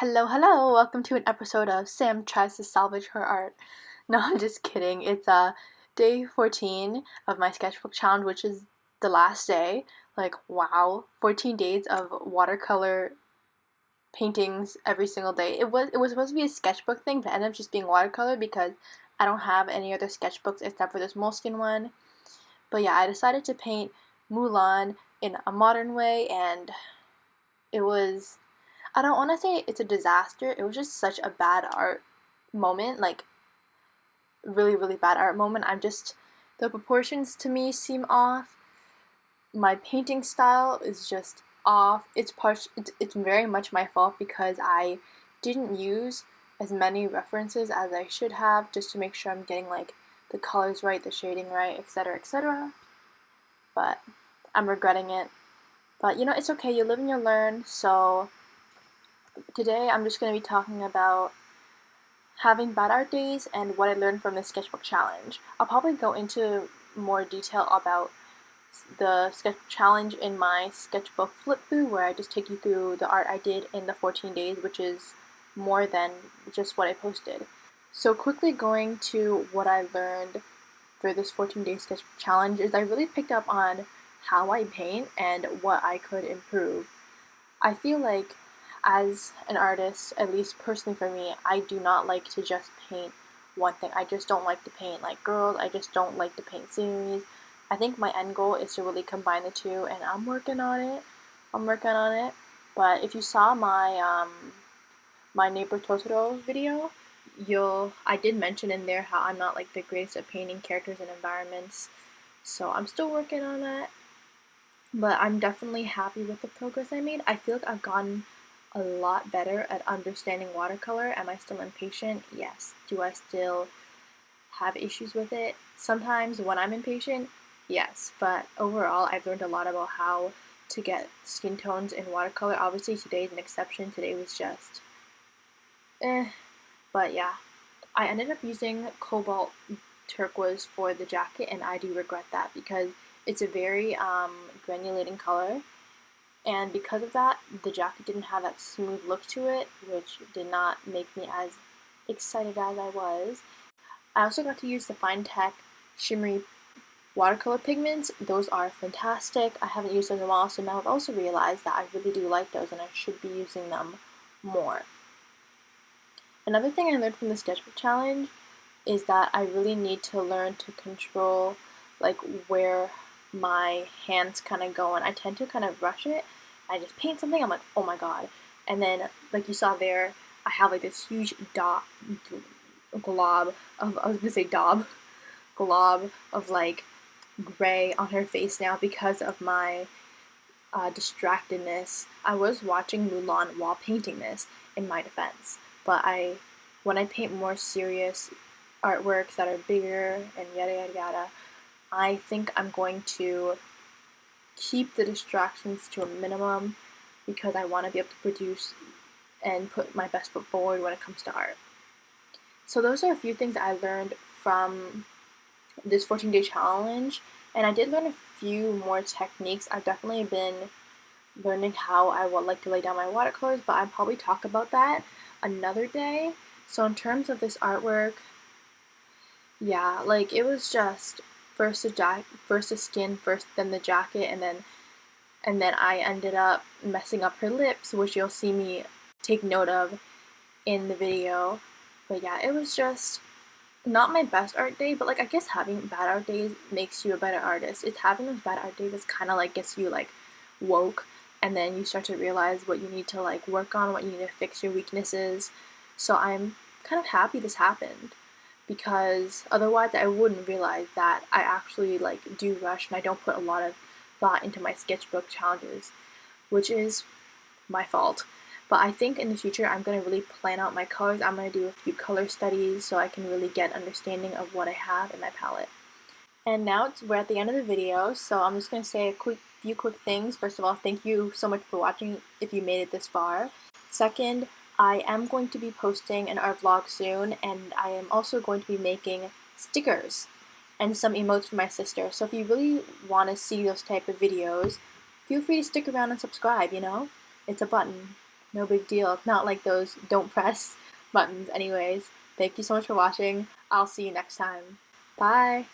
Hello, welcome to an episode of Sam Tries to Salvage Her Art. No, I'm just kidding. It's day 14 of my sketchbook challenge, which is the last day. Like, wow, 14 days of watercolor paintings every single day. It was supposed to be a sketchbook thing, but ended up just being watercolor because I don't have any other sketchbooks except for this moleskin one. But yeah, I decided to paint Mulan in a modern way, and it was, I don't want to say it's a disaster. It was just such a bad art moment, like really bad art moment. The proportions to me seem off. My painting style is just off. It's very much my fault because I didn't use as many references as I should have just to make sure I'm getting like the colors right, the shading right, etc., etc. But I'm regretting it. But it's okay. You live and you learn. So today I'm just going to be talking about having bad art days and what I learned from the sketchbook challenge. I'll probably go into more detail about the sketchbook challenge in my sketchbook flip through, where I just take you through the art I did in the 14 days, which is more than just what I posted. So quickly going to what I learned for this 14-day sketchbook challenge is I really picked up on how I paint and what I could improve. I feel like as an artist, at least personally for me, I do not like to just paint one thing. I just don't like to paint like girls. I just don't like to paint sceneries. I think my end goal is to really combine the two, and I'm working on it. But if you saw my neighbor Totoro video, I did mention in there how I'm not like the greatest at painting characters and environments. So I'm still working on that. But I'm definitely happy with the progress I made. I feel like I've gotten a lot better at understanding watercolor. Am I still impatient? Yes. Do I still have issues with it? Sometimes when I'm impatient, yes. But overall, I've learned a lot about how to get skin tones in watercolor. Obviously, today is an exception. Today was just But yeah, I ended up using Cobalt Turquoise for the jacket, and I do regret that because it's a very granulating color, and because of that, the jacket didn't have that smooth look to it, which did not make me as excited as I was. I also got to use the Fine Tech shimmery watercolor pigments. Those are fantastic. I haven't used those in a while, so now I've also realized that I really do like those and I should be using them more. Another thing I learned from the sketchbook challenge is that I really need to learn to control like where my hands kind of go, and I tend to kind of rush it. I just paint something, I'm like, oh my god, and then like you saw there, I have like this huge glob of I was gonna say daub glob of like gray on her face now because of my distractedness. I was watching Mulan while painting this, in my defense, but when I paint more serious artworks that are bigger and yada yada yada, I think I'm going to keep the distractions to a minimum because I want to be able to produce and put my best foot forward when it comes to art. So those are a few things that I learned from this 14-day challenge, and I did learn a few more techniques. I've definitely been learning how I would like to lay down my watercolors, but I'll probably talk about that another day. So in terms of this artwork, yeah, like it was just first the skin, first then the jacket, and then I ended up messing up her lips, which you'll see me take note of in the video. But yeah, it was just not my best art day, but like I guess having bad art days makes you a better artist. It's having those bad art days that's kind of like gets you like woke, and then you start to realize what you need to like work on, what you need to fix your weaknesses. So I'm kind of happy this happened because otherwise I wouldn't realize that I actually like do rush and I don't put a lot of thought into my sketchbook challenges, which is my fault. But I think in the future I'm going to really plan out my colors. I'm going to do a few color studies so I can really get an understanding of what I have in my palette. And now we're at the end of the video, so I'm just going to say a few quick things. First of all, thank you so much for watching if you made it this far. Second, I am going to be posting an art vlog soon, and I am also going to be making stickers and some emotes for my sister. So if you really want to see those type of videos, feel free to stick around and subscribe, It's a button. No big deal. Not like those don't press buttons anyways. Thank you so much for watching. I'll see you next time. Bye!